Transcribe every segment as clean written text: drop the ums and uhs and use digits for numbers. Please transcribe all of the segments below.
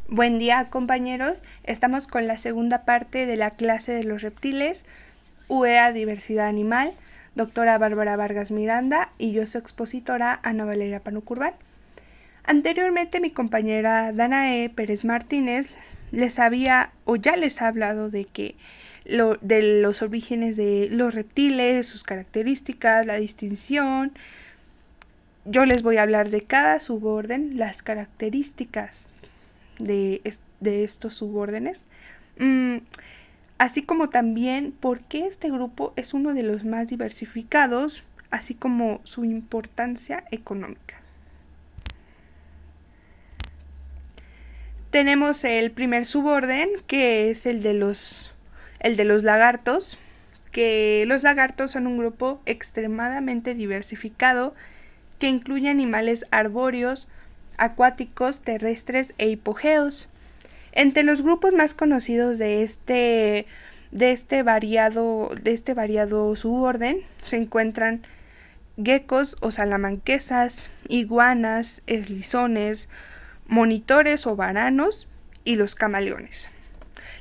Buen día, compañeros. Estamos con la segunda parte de la clase de los reptiles, UEA Diversidad Animal, doctora Bárbara Vargas Miranda y yo su expositora Ana Valeria Panucurban. Anteriormente mi compañera Danae Pérez Martínez les había o ya les ha hablado de los orígenes de los reptiles, sus características, la distinción. Yo les voy a hablar de cada suborden, las características de estos subórdenes, así como también por qué este grupo es uno de los más diversificados, así como su importancia económica. Tenemos el primer suborden, que es el de los lagartos, que los lagartos son un grupo extremadamente diversificado que incluye animales arbóreos, acuáticos, terrestres e hipogéos. Entre los grupos más conocidos de este variado suborden se encuentran geckos o salamanquesas, iguanas, eslizones, monitores o varanos y los camaleones.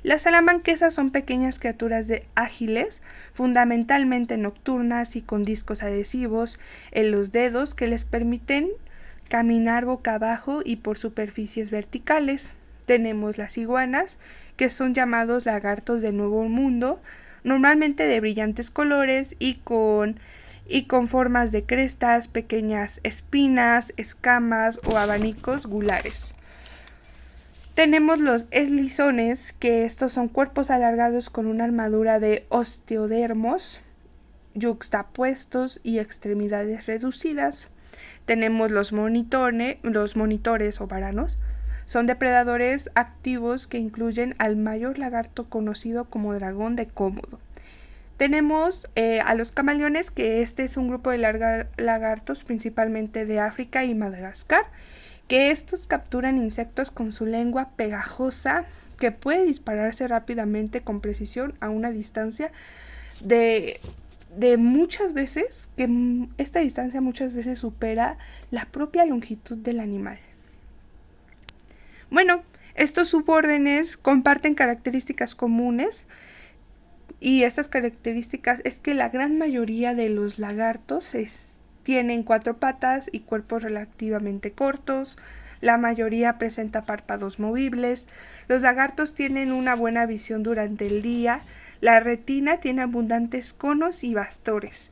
Las salamanquesas son pequeñas criaturas ágiles, fundamentalmente nocturnas y con discos adhesivos en los dedos que les permiten caminar boca abajo y por superficies verticales. Tenemos las iguanas, que son llamados lagartos del Nuevo Mundo, normalmente de brillantes colores y con formas de crestas, pequeñas espinas, escamas o abanicos gulares. Tenemos los eslizones, que estos son cuerpos alargados con una armadura de osteodermos yuxtapuestos y extremidades reducidas. Tenemos los monitores o varanos. Son depredadores activos que incluyen al mayor lagarto conocido como dragón de Cómodo. Tenemos a los camaleones, que este es un grupo de lagartos principalmente de África y Madagascar, que estos capturan insectos con su lengua pegajosa que puede dispararse rápidamente con precisión a una distancia de muchas veces, que esta distancia muchas veces supera la propia longitud del animal. Bueno, estos subórdenes comparten características comunes, y estas características es que la gran mayoría de los lagartos tienen 4 patas y cuerpos relativamente cortos. La mayoría presenta párpados movibles. Los lagartos tienen una buena visión durante el día. La retina tiene abundantes conos y bastores.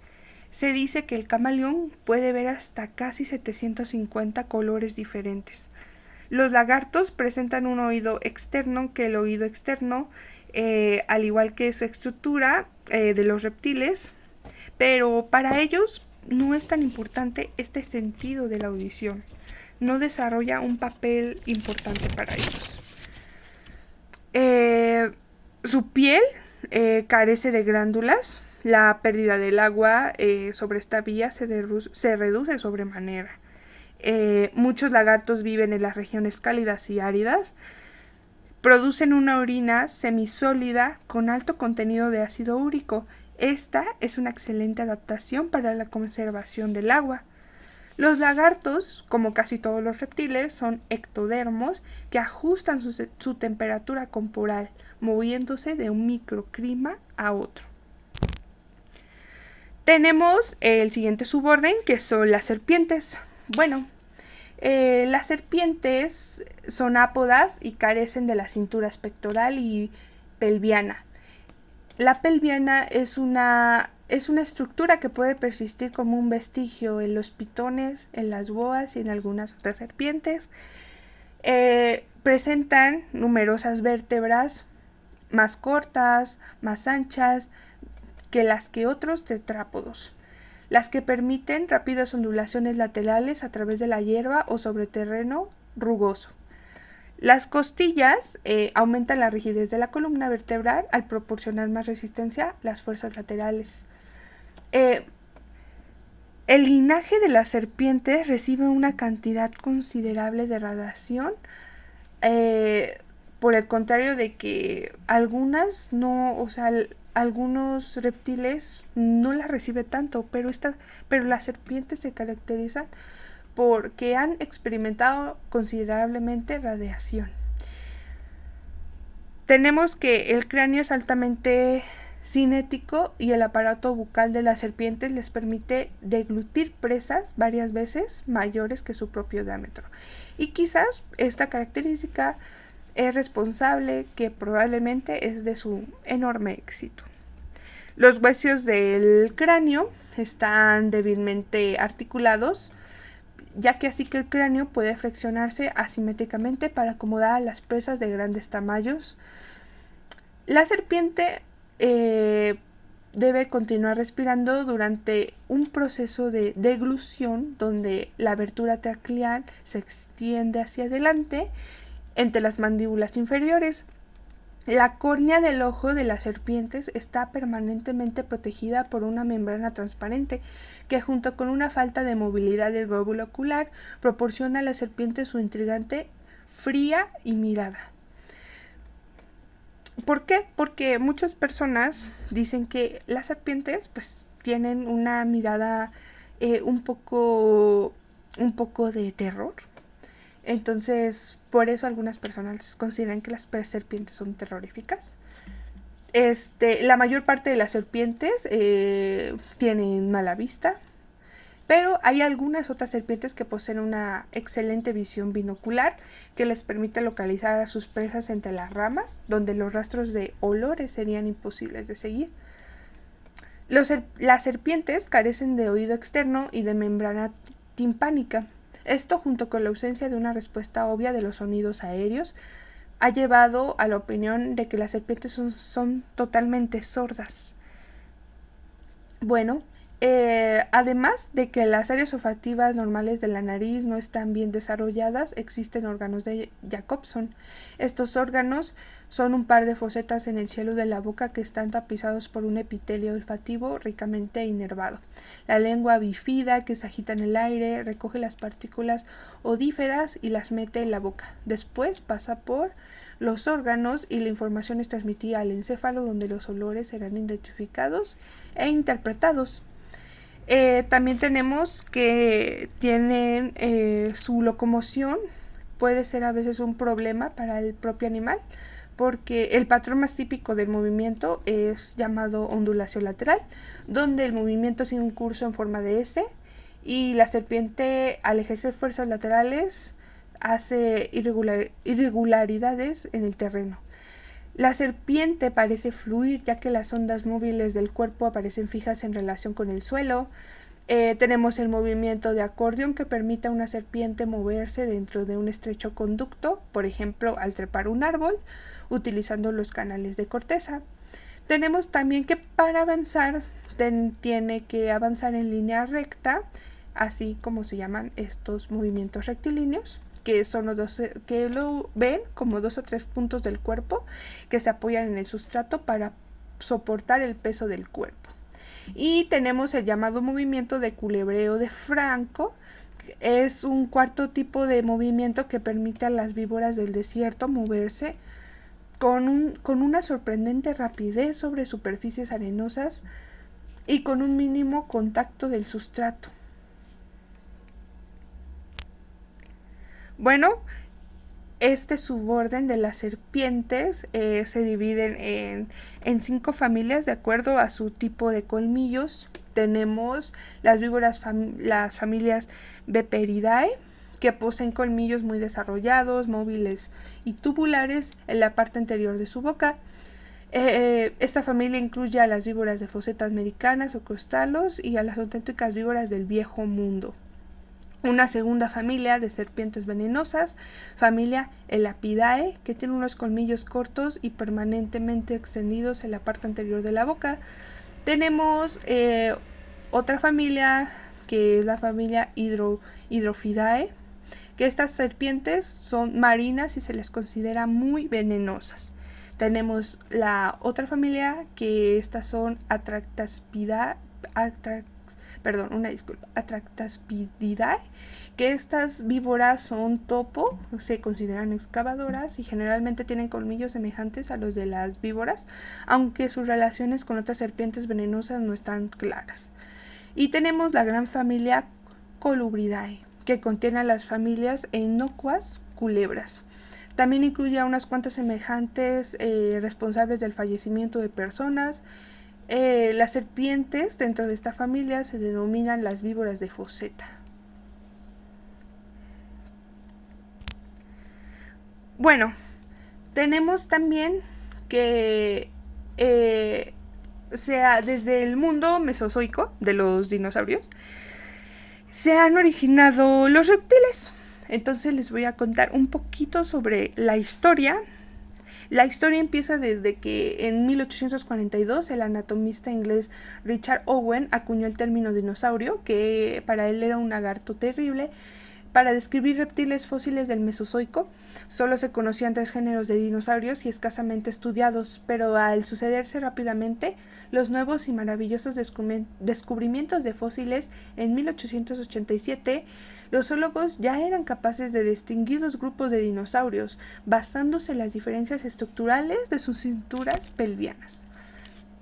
Se dice que el camaleón puede ver hasta casi 750 colores diferentes. Los lagartos presentan un oído externo, que el oído externo, al igual que su estructura de los reptiles, pero para ellos no es tan importante este sentido de la audición. No desarrolla un papel importante para ellos. Su piel carece de glándulas. La pérdida del agua sobre esta vía se reduce sobremanera. Muchos lagartos viven en las regiones cálidas y áridas. Producen una orina semisólida con alto contenido de ácido úrico. Esta es una excelente adaptación para la conservación del agua. Los lagartos, como casi todos los reptiles, son ectodermos que ajustan su temperatura corporal, moviéndose de un microclima a otro. Tenemos el siguiente suborden, que son las serpientes. Bueno, las serpientes son ápodas y carecen de la cintura pectoral y pelviana. La pelviana es una estructura que puede persistir como un vestigio en los pitones, en las boas y en algunas otras serpientes. Presentan numerosas vértebras más cortas, más anchas que las que otros tetrápodos, las que permiten rápidas ondulaciones laterales a través de la hierba o sobre terreno rugoso. Las costillas aumentan la rigidez de la columna vertebral al proporcionar más resistencia a las fuerzas laterales. El linaje de las serpientes recibe una cantidad considerable de radiación, por el contrario de que algunos reptiles no la recibe tanto, pero las serpientes se caracterizan porque han experimentado considerablemente radiación. Tenemos que el cráneo es altamente cinético y el aparato bucal de las serpientes les permite deglutir presas varias veces mayores que su propio diámetro. Y quizás esta característica es responsable, que probablemente es de su enorme éxito. Los huesos del cráneo están débilmente articulados, ya que así que el cráneo puede flexionarse asimétricamente para acomodar a las presas de grandes tamaños. La serpiente debe continuar respirando durante un proceso de deglución donde la abertura traclear se extiende hacia adelante entre las mandíbulas inferiores. La córnea del ojo de las serpientes está permanentemente protegida por una membrana transparente que, junto con una falta de movilidad del glóbulo ocular, proporciona a la serpiente su intrigante fría y mirada. ¿Por qué? Porque muchas personas dicen que las serpientes pues tienen una mirada un poco de terror. Entonces, por eso algunas personas consideran que las serpientes son terroríficas. La mayor parte de las serpientes tienen mala vista, pero hay algunas otras serpientes que poseen una excelente visión binocular que les permite localizar a sus presas entre las ramas, donde los rastros de olores serían imposibles de seguir. Las serpientes carecen de oído externo y de membrana timpánica. Esto, junto con la ausencia de una respuesta obvia de los sonidos aéreos, ha llevado a la opinión de que las serpientes son totalmente sordas. Bueno, además de que las áreas olfativas normales de la nariz no están bien desarrolladas, existen órganos de Jacobson. Estos órganos son un par de fosetas en el cielo de la boca que están tapizados por un epitelio olfativo ricamente inervado. La lengua bífida que se agita en el aire recoge las partículas odíferas y las mete en la boca. Después pasa por los órganos y la información es transmitida al encéfalo, donde los olores serán identificados e interpretados. También tenemos que tienen su locomoción puede ser a veces un problema para el propio animal, porque el patrón más típico del movimiento es llamado ondulación lateral, donde el movimiento sigue un curso en forma de S y la serpiente, al ejercer fuerzas laterales, hace irregularidades en el terreno. La serpiente parece fluir, ya que las ondas móviles del cuerpo aparecen fijas en relación con el suelo. Tenemos el movimiento de acordeón, que permite a una serpiente moverse dentro de un estrecho conducto, por ejemplo, al trepar un árbol, utilizando los canales de corteza. Tenemos también que para avanzar tiene que avanzar en línea recta, así como se llaman estos movimientos rectilíneos, que son que lo ven como 2 o 3 puntos del cuerpo que se apoyan en el sustrato para soportar el peso del cuerpo. Y tenemos el llamado movimiento de culebreo de Franco. Es un cuarto tipo de movimiento que permite a las víboras del desierto moverse con una sorprendente rapidez sobre superficies arenosas y con un mínimo contacto del sustrato. Bueno, este suborden de las serpientes se dividen en 5 familias de acuerdo a su tipo de colmillos. Tenemos las víboras, las familias Viperidae, que poseen colmillos muy desarrollados, móviles y tubulares en la parte anterior de su boca. Esta familia incluye a las víboras de fosetas americanas o costalos y a las auténticas víboras del Viejo Mundo. Una segunda familia de serpientes venenosas, familia Elapidae, que tiene unos colmillos cortos y permanentemente extendidos en la parte anterior de la boca. Tenemos otra familia, que es la familia Hydrophidae, que estas serpientes son marinas y se les considera muy venenosas. Tenemos la otra familia, que estas son Atractaspidae, que estas víboras son topo, se consideran excavadoras y generalmente tienen colmillos semejantes a los de las víboras, aunque sus relaciones con otras serpientes venenosas no están claras. Y tenemos la gran familia Colubridae, que contiene a las familias inocuas culebras. También incluye a unas cuantas semejantes responsables del fallecimiento de personas. Las serpientes dentro de esta familia se denominan las víboras de Foceta. Bueno, tenemos también que desde el mundo mesozoico de los dinosaurios se han originado los reptiles. Entonces les voy a contar un poquito sobre la historia. La historia empieza desde que en 1842 el anatomista inglés Richard Owen acuñó el término dinosaurio, que para él era un lagarto terrible. Para describir reptiles fósiles del Mesozoico, solo se conocían 3 géneros de dinosaurios y escasamente estudiados, pero al sucederse rápidamente los nuevos y maravillosos descubrimientos de fósiles en 1887, los zoólogos ya eran capaces de distinguir dos grupos de dinosaurios, basándose en las diferencias estructurales de sus cinturas pelvianas.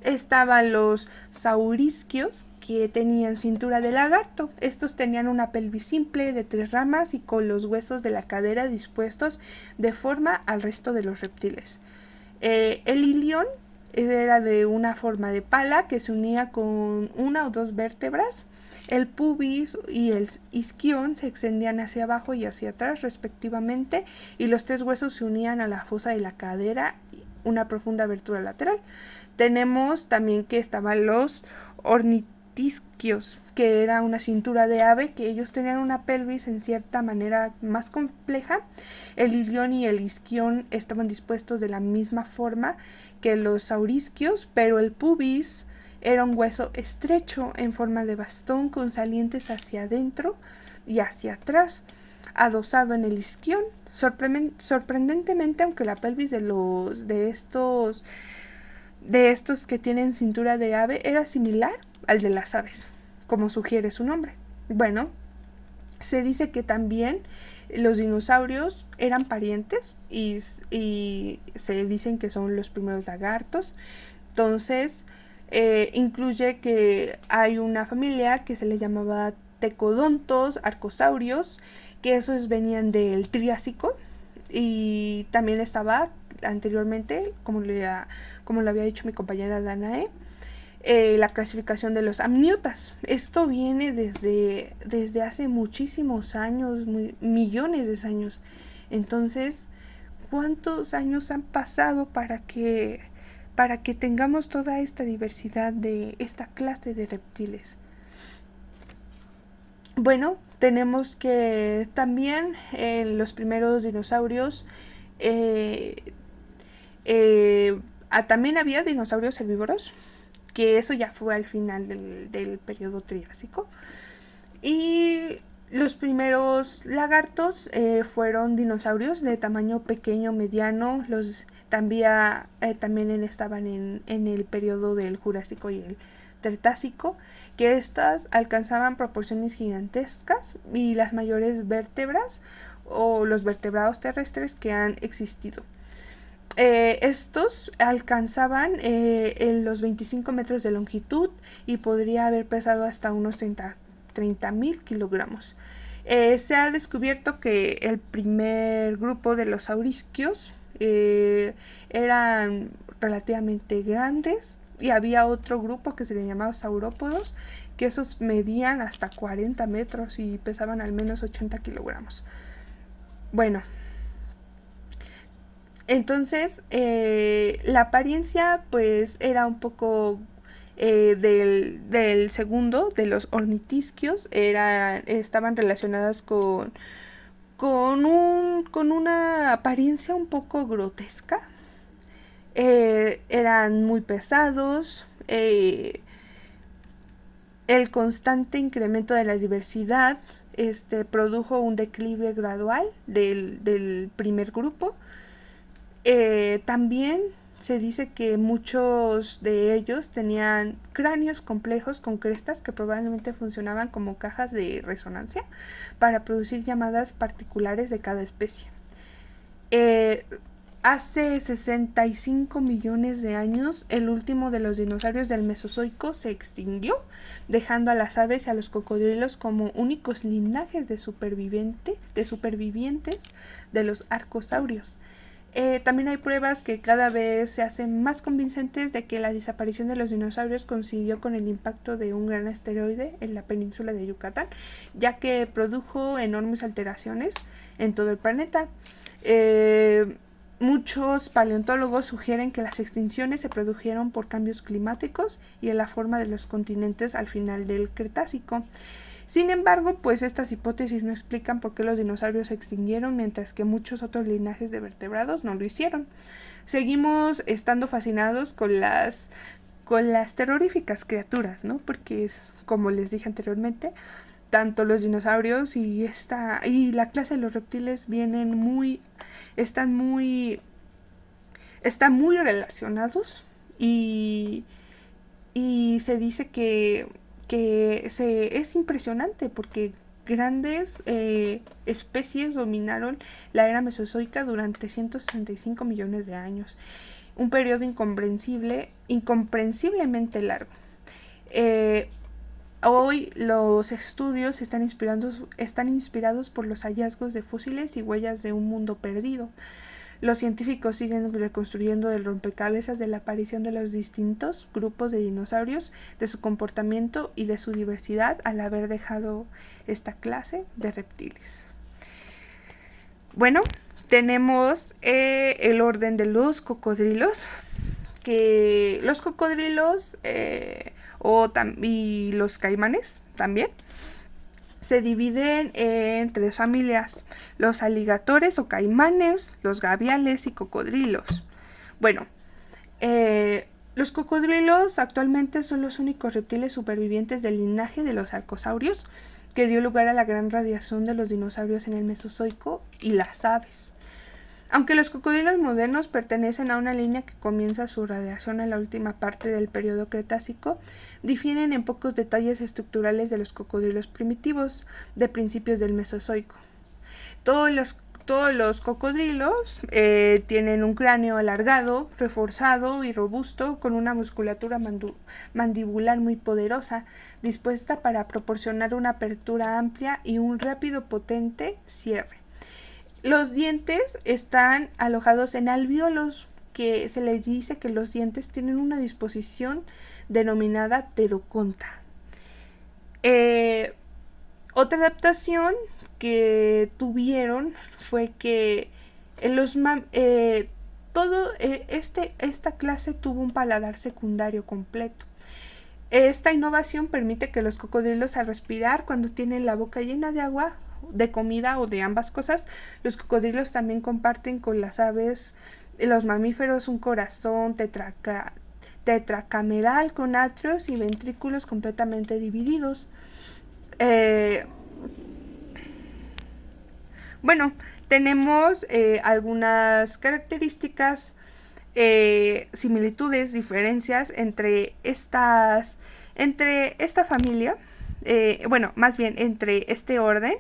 Estaban los saurisquios, que tenían cintura de lagarto. Estos tenían una pelvis simple de 3 ramas y con los huesos de la cadera dispuestos de forma al resto de los reptiles. El ilión era de una forma de pala que se unía con 1 o 2 vértebras. El pubis y el isquión se extendían hacia abajo y hacia atrás respectivamente, y los 3 huesos se unían a la fosa de la cadera, una profunda abertura lateral. Tenemos también que estaban los ornitisquios, que era una cintura de ave, que ellos tenían una pelvis en cierta manera más compleja. El ilión y el isquión estaban dispuestos de la misma forma que los saurisquios, pero el pubis era un hueso estrecho en forma de bastón con salientes hacia adentro y hacia atrás, adosado en el isquión. Sorprendentemente, aunque la pelvis de estos que tienen cintura de ave era similar al de las aves, como sugiere su nombre. Bueno, se dice que también los dinosaurios eran parientes y se dicen que son los primeros lagartos. Entonces, incluye que hay una familia que se le llamaba tecodontos, arcosaurios, que esos venían del Triásico, y también estaba anteriormente, como lo había dicho mi compañera Danae, la clasificación de los amniotas. Esto viene desde hace muchísimos años, millones de años. Entonces, ¿cuántos años han pasado para que tengamos toda esta diversidad de esta clase de reptiles? Bueno, tenemos que también los primeros dinosaurios, también había dinosaurios herbívoros, que eso ya fue al final del periodo Triásico. Y los primeros lagartos fueron dinosaurios de tamaño pequeño, mediano. También estaban en el periodo del Jurásico y el Cretácico, que estas alcanzaban proporciones gigantescas y las mayores vértebras o los vertebrados terrestres que han existido. Estos alcanzaban los 25 metros de longitud y podría haber pesado hasta unos 30.000 kilogramos. Se ha descubierto que el primer grupo de los saurisquios eran relativamente grandes, y había otro grupo que se le llamaba saurópodos, que esos medían hasta 40 metros y pesaban al menos 80 kilogramos. Bueno, entonces la apariencia pues era un poco del segundo, de los ornitisquios, estaban relacionadas con una apariencia un poco grotesca. Eran muy pesados. El constante incremento de la diversidad produjo un declive gradual del primer grupo. También se dice que muchos de ellos tenían cráneos complejos con crestas que probablemente funcionaban como cajas de resonancia para producir llamadas particulares de cada especie. Hace 65 millones de años, el último de los dinosaurios del Mesozoico se extinguió, dejando a las aves y a los cocodrilos como únicos linajes de supervivientes de los arcosaurios. También hay pruebas que cada vez se hacen más convincentes de que la desaparición de los dinosaurios coincidió con el impacto de un gran asteroide en la península de Yucatán, ya que produjo enormes alteraciones en todo el planeta. Muchos paleontólogos sugieren que las extinciones se produjeron por cambios climáticos y en la forma de los continentes al final del Cretácico. Sin embargo, pues estas hipótesis no explican por qué los dinosaurios se extinguieron mientras que muchos otros linajes de vertebrados no lo hicieron. Seguimos estando fascinados con las terroríficas criaturas, ¿no? Porque como les dije anteriormente, tanto los dinosaurios y la clase de los reptiles están muy relacionados y se dice que es impresionante porque grandes especies dominaron la era mesozoica durante 165 millones de años, un periodo incomprensiblemente largo. Hoy los estudios están inspirados por los hallazgos de fósiles y huellas de un mundo perdido. Los científicos siguen reconstruyendo el rompecabezas de la aparición de los distintos grupos de dinosaurios, de su comportamiento y de su diversidad al haber dejado esta clase de reptiles. Bueno, tenemos el orden de los cocodrilos, que los cocodrilos y los caimanes también se dividen en 3 familias: los aligatores o caimanes, los gaviales y cocodrilos. Bueno, los cocodrilos actualmente son los únicos reptiles supervivientes del linaje de los arcosaurios, que dio lugar a la gran radiación de los dinosaurios en el Mesozoico y las aves. Aunque los cocodrilos modernos pertenecen a una línea que comienza su radiación en la última parte del periodo Cretácico, difieren en pocos detalles estructurales de los cocodrilos primitivos de principios del Mesozoico. Todos los cocodrilos tienen un cráneo alargado, reforzado y robusto, con una musculatura mandibular muy poderosa, dispuesta para proporcionar una apertura amplia y un rápido potente cierre. Los dientes están alojados en alvéolos, que se les dice que los dientes tienen una disposición denominada pteroconta. Otra adaptación que tuvieron fue que esta clase tuvo un paladar secundario completo. Esta innovación permite que los cocodrilos, al respirar cuando tienen la boca llena de agua, de comida o de ambas cosas, los cocodrilos también comparten con las aves, los mamíferos, un corazón tetracameral con atrios y ventrículos completamente divididos. Bueno, tenemos algunas características, similitudes, diferencias entre esta familia, más bien entre este orden,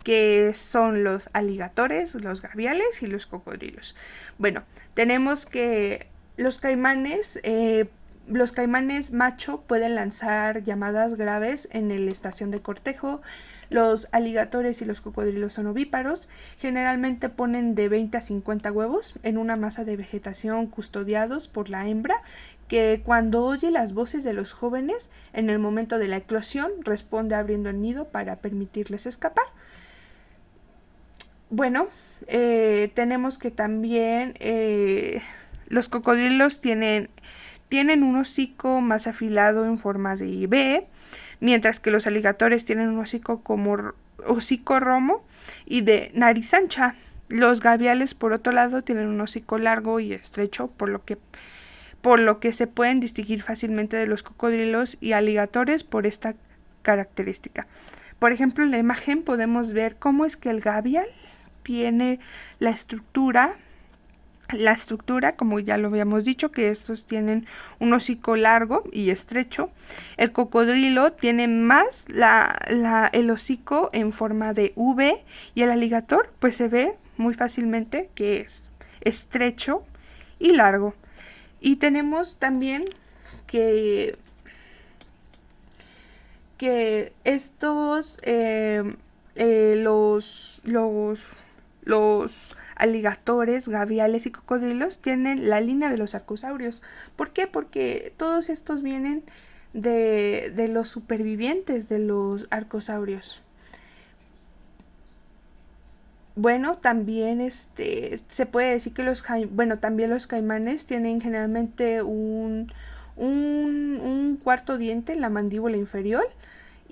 que son los aligatores, los gaviales y los cocodrilos. Bueno, tenemos que los caimanes macho pueden lanzar llamadas graves en la estación de cortejo. Los aligatores y los cocodrilos son ovíparos. Generalmente ponen de 20 a 50 huevos en una masa de vegetación custodiados por la hembra, que cuando oye las voces de los jóvenes en el momento de la eclosión responde abriendo el nido para permitirles escapar. Bueno, tenemos que también los cocodrilos tienen un hocico más afilado en forma de V, mientras que los aligatores tienen un hocico como hocico romo y de nariz ancha. Los gaviales, por otro lado, tienen un hocico largo y estrecho, por lo que se pueden distinguir fácilmente de los cocodrilos y aligatores por esta característica. Por ejemplo, en la imagen podemos ver cómo es que el gavial tiene la estructura, como ya lo habíamos dicho, que estos tienen un hocico largo y estrecho. El cocodrilo tiene más el hocico en forma de V, y el aligator pues se ve muy fácilmente que es estrecho y largo. Y tenemos también que estos, los aligatores, gaviales y cocodrilos tienen la línea de los arcosaurios. ¿Por qué? Porque todos estos vienen de los supervivientes de los arcosaurios. Bueno, también se puede decir que también los caimanes tienen generalmente un cuarto diente en la mandíbula inferior,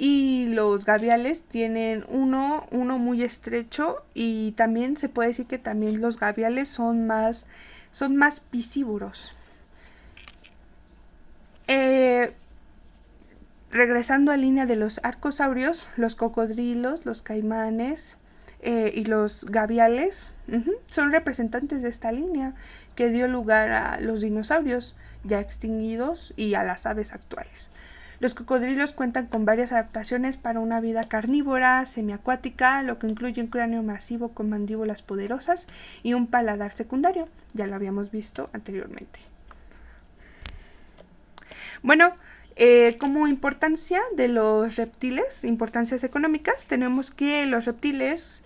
y los gaviales tienen uno muy estrecho, y también se puede decir que también los gaviales son más piscívoros. Eh, Regresando a línea de los arcosaurios, los cocodrilos, los caimanes y los gaviales son representantes de esta línea que dio lugar a los dinosaurios ya extinguidos y a las aves actuales. Los cocodrilos cuentan con varias adaptaciones para una vida carnívora, semiacuática, lo que incluye un cráneo masivo con mandíbulas poderosas y un paladar secundario. Ya lo habíamos visto anteriormente. Bueno, como importancia de los reptiles, importancias económicas, tenemos que los reptiles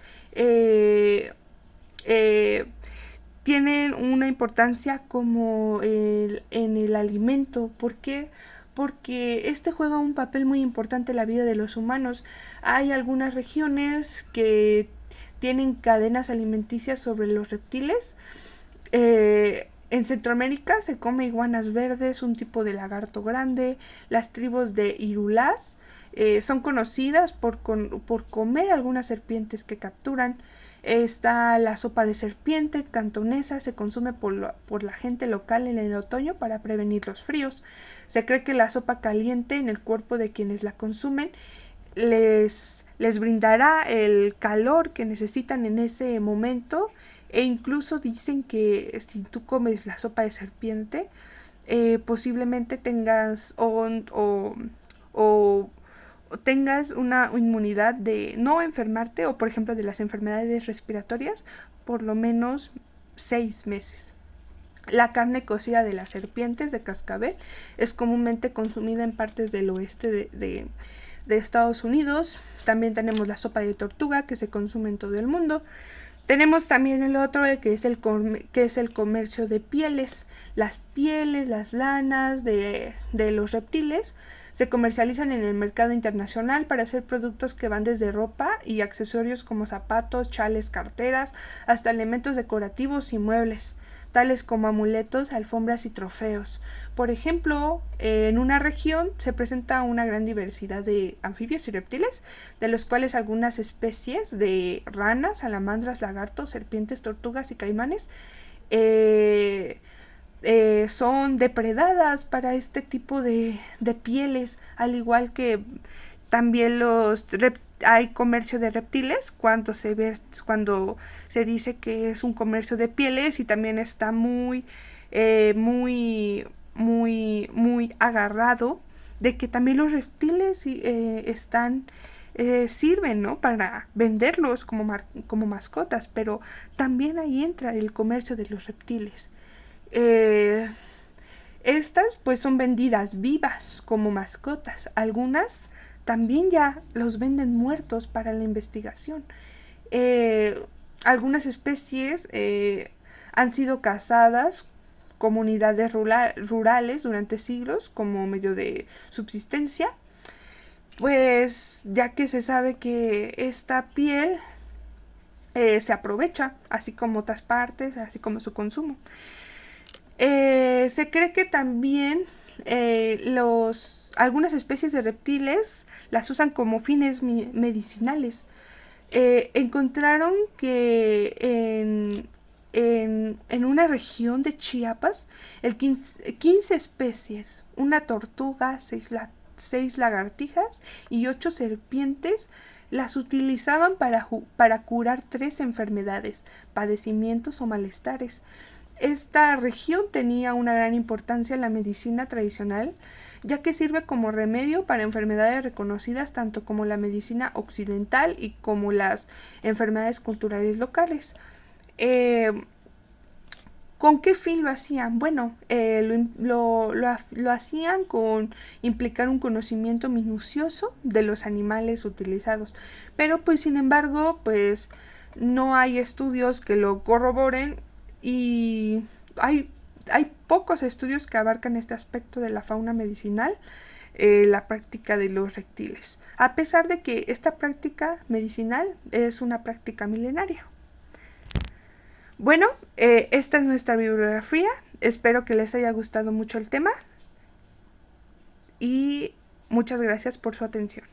tienen una importancia como en el alimento. ¿Por qué? Porque juega un papel muy importante en la vida de los humanos. Hay algunas regiones que tienen cadenas alimenticias sobre los reptiles. En Centroamérica se come iguanas verdes, un tipo de lagarto grande. Las tribus de Irulás son conocidas por comer algunas serpientes que capturan. Está la sopa de serpiente cantonesa, se consume por la gente local en el otoño para prevenir los fríos. Se cree que la sopa caliente en el cuerpo de quienes la consumen les brindará el calor que necesitan en ese momento, e incluso dicen que si tú comes la sopa de serpiente, posiblemente tengas o tengas una inmunidad de no enfermarte, o por ejemplo de las enfermedades respiratorias, por lo menos 6 meses. La carne cocida de las serpientes de cascabel es comúnmente consumida en partes del oeste de Estados Unidos. También tenemos la sopa de tortuga, que se consume en todo el mundo. Tenemos también el otro, que es el comercio de pieles. Las pieles, las lanas de los reptiles se comercializan en el mercado internacional para hacer productos que van desde ropa y accesorios como zapatos, chales, carteras, hasta elementos decorativos y muebles, tales como amuletos, alfombras y trofeos. Por ejemplo, en una región se presenta una gran diversidad de anfibios y reptiles, de los cuales algunas especies de ranas, salamandras, lagartos, serpientes, tortugas y caimanes son depredadas para este tipo de pieles, al igual que también hay comercio de reptiles cuando se dice que es un comercio de pieles, y también está muy agarrado de que también los reptiles sirven, ¿no?, para venderlos como mascotas, pero también ahí entra el comercio de los reptiles. Estas pues son vendidas vivas como mascotas. Algunas también ya los venden muertos para la investigación. Algunas especies han sido cazadas comunidades rurales durante siglos como medio de subsistencia, pues ya que se sabe que esta piel se aprovecha, así como otras partes, así como su consumo. Se cree que también algunas especies de reptiles las usan como fines medicinales. Encontraron que en una región de Chiapas, 15 especies, una tortuga, 6 lagartijas y 8 serpientes, las utilizaban para curar 3 enfermedades, padecimientos o malestares. Esta región tenía una gran importancia en la medicina tradicional, ya que sirve como remedio para enfermedades reconocidas tanto como la medicina occidental y como las enfermedades culturales locales. ¿Con qué fin lo hacían? Bueno, lo hacían con implicar un conocimiento minucioso de los animales utilizados. Pero pues sin embargo, pues no hay estudios que lo corroboren y hay pocos estudios que abarcan este aspecto de la fauna medicinal, la práctica de los reptiles, a pesar de que esta práctica medicinal es una práctica milenaria. Bueno, esta es nuestra bibliografía. Espero que les haya gustado mucho el tema y muchas gracias por su atención.